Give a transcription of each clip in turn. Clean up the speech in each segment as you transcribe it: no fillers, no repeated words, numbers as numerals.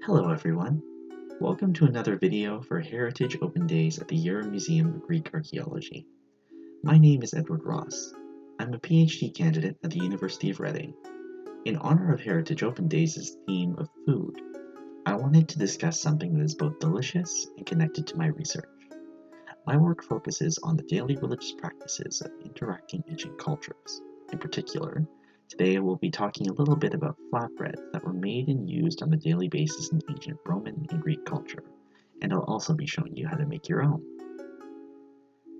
Hello everyone, welcome to another video for Heritage Open Days at the Euro Museum of Greek Archaeology. My name is Edward Ross. I'm a PhD candidate at the University of Reading. In honor of Heritage Open Days' theme of food, I wanted to discuss something that is both delicious and connected to my research. My work focuses on the daily religious practices of interacting ancient cultures. In particular, today I will be talking a little bit about flatbreads that were made and used on a daily basis in ancient Roman and Greek culture, and I'll also be showing you how to make your own.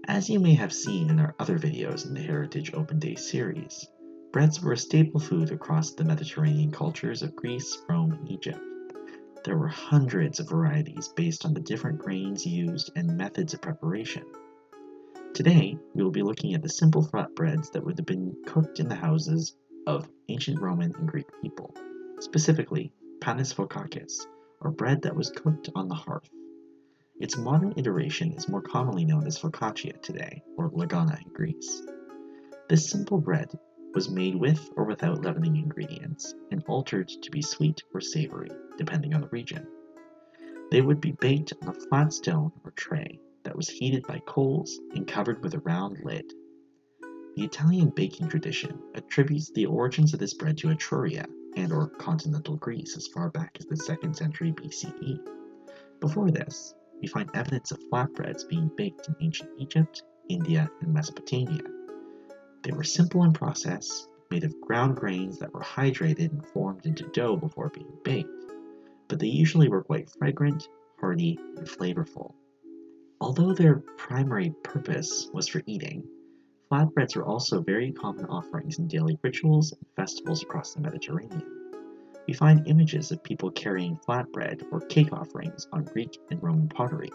As you may have seen in our other videos in the Heritage Open Days series, breads were a staple food across the Mediterranean cultures of Greece, Rome, and Egypt. There were hundreds of varieties based on the different grains used and methods of preparation. Today, we will be looking at the simple flatbreads that would have been cooked in the houses of ancient Roman and Greek people, specifically Pannis focacis, or bread that was cooked on the hearth. Its modern iteration is more commonly known as focaccia today, or lagana in Greece. This simple bread was made with or without leavening ingredients, and altered to be sweet or savory, depending on the region. They would be baked on a flat stone or tray that was heated by coals and covered with a round lid. The Italian baking tradition attributes the origins of this bread to Etruria and/or continental Greece as far back as the 2nd century BCE. Before this, we find evidence of flatbreads being baked in ancient Egypt, India, and Mesopotamia. They were simple in process, made of ground grains that were hydrated and formed into dough before being baked, but they usually were quite fragrant, hearty, and flavorful. Although their primary purpose was for eating, flatbreads were also very common offerings in daily rituals and festivals across the Mediterranean. We find images of people carrying flatbread or cake offerings on Greek and Roman pottery.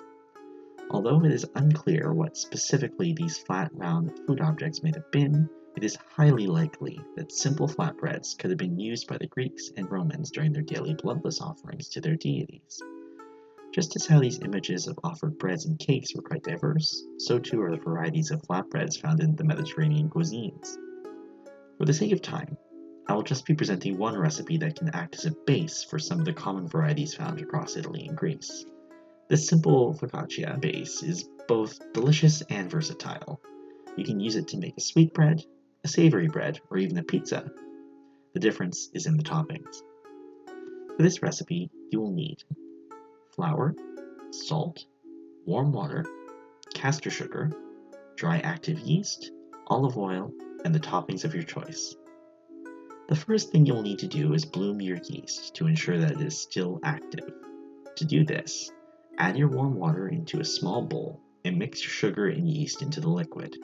Although it is unclear what specifically these flat, round food objects may have been, it is highly likely that simple flatbreads could have been used by the Greeks and Romans during their daily bloodless offerings to their deities. Just as how these images of offered breads and cakes were quite diverse, so too are the varieties of flatbreads found in the Mediterranean cuisines. For the sake of time, I will just be presenting one recipe that can act as a base for some of the common varieties found across Italy and Greece. This simple focaccia base is both delicious and versatile. You can use it to make a sweet bread, a savory bread, or even a pizza. The difference is in the toppings. For this recipe, you will need flour, salt, warm water, castor sugar, dry active yeast, olive oil, and the toppings of your choice. The first thing you'll need to do is bloom your yeast to ensure that it is still active. To do this, add your warm water into a small bowl and mix your sugar and yeast into the liquid.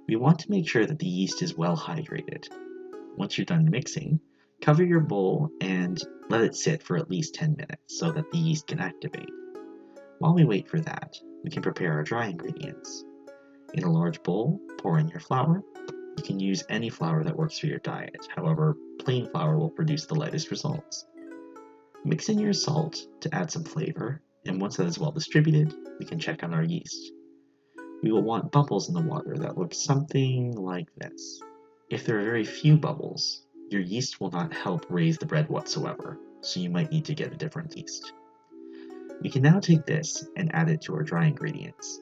We want to make sure that the yeast is well hydrated. Once you're done mixing, cover your bowl and let it sit for at least 10 minutes so that the yeast can activate. While we wait for that, we can prepare our dry ingredients. In a large bowl, pour in your flour. You can use any flour that works for your diet, however, plain flour will produce the lightest results. Mix in your salt to add some flavor, and once that is well distributed, we can check on our yeast. We will want bubbles in the water that look something like this. If there are very few bubbles, your yeast will not help raise the bread whatsoever, so you might need to get a different yeast. We can now take this and add it to our dry ingredients.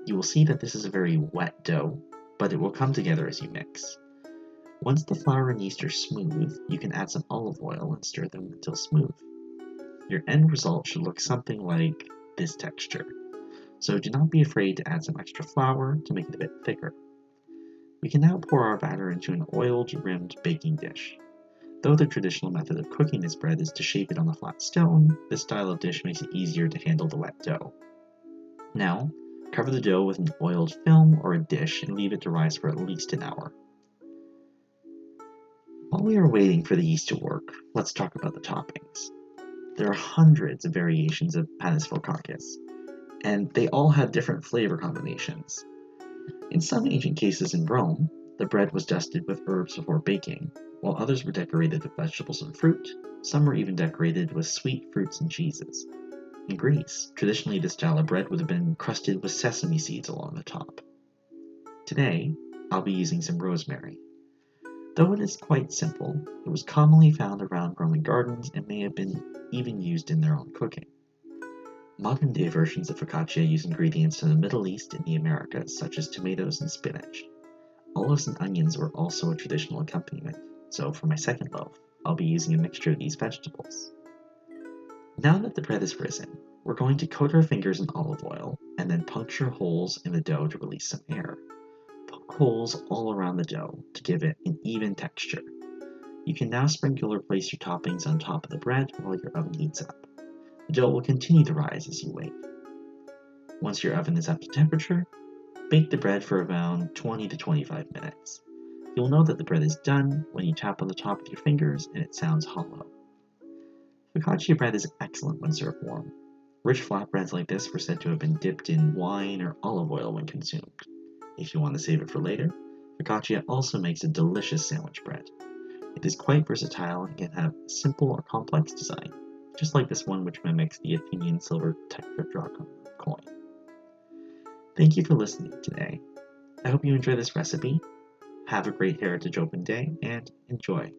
You will see that this is a very wet dough, but it will come together as you mix. Once the flour and yeast are smooth, you can add some olive oil and stir them until smooth. Your end result should look something like this texture, so do not be afraid to add some extra flour to make it a bit thicker. We can now pour our batter into an oiled-rimmed baking dish. Though the traditional method of cooking this bread is to shape it on a flat stone, this style of dish makes it easier to handle the wet dough. Now, cover the dough with an oiled film or a dish and leave it to rise for at least an hour. While we are waiting for the yeast to work, let's talk about the toppings. There are hundreds of variations of Pannis focacis, and they all have different flavor combinations. In some ancient cases in Rome, the bread was dusted with herbs before baking, while others were decorated with vegetables and fruit. Some were even decorated with sweet fruits and cheeses. In Greece, traditionally this style of bread would have been crusted with sesame seeds along the top. Today, I'll be using some rosemary. Though it is quite simple, it was commonly found around Roman gardens and may have been even used in their own cooking. Modern-day versions of focaccia use ingredients from the Middle East and the Americas, such as tomatoes and spinach. Olives and onions were also a traditional accompaniment, so for my second loaf, I'll be using a mixture of these vegetables. Now that the bread is risen, we're going to coat our fingers in olive oil and then puncture holes in the dough to release some air. Poke holes all around the dough to give it an even texture. You can now sprinkle or place your toppings on top of the bread while your oven heats up. The dough will continue to rise as you wait. Once your oven is up to temperature, bake the bread for around 20 to 25 minutes. You'll know that the bread is done when you tap on the top with your fingers and it sounds hollow. Focaccia bread is excellent when served warm. Rich flatbreads like this were said to have been dipped in wine or olive oil when consumed. If you want to save it for later, focaccia also makes a delicious sandwich bread. It is quite versatile and can have a simple or complex design, just like this one which mimics the Athenian silver tetrahedron coin. Thank you for listening today. I hope you enjoy this recipe. Have a great Heritage Open Day and enjoy.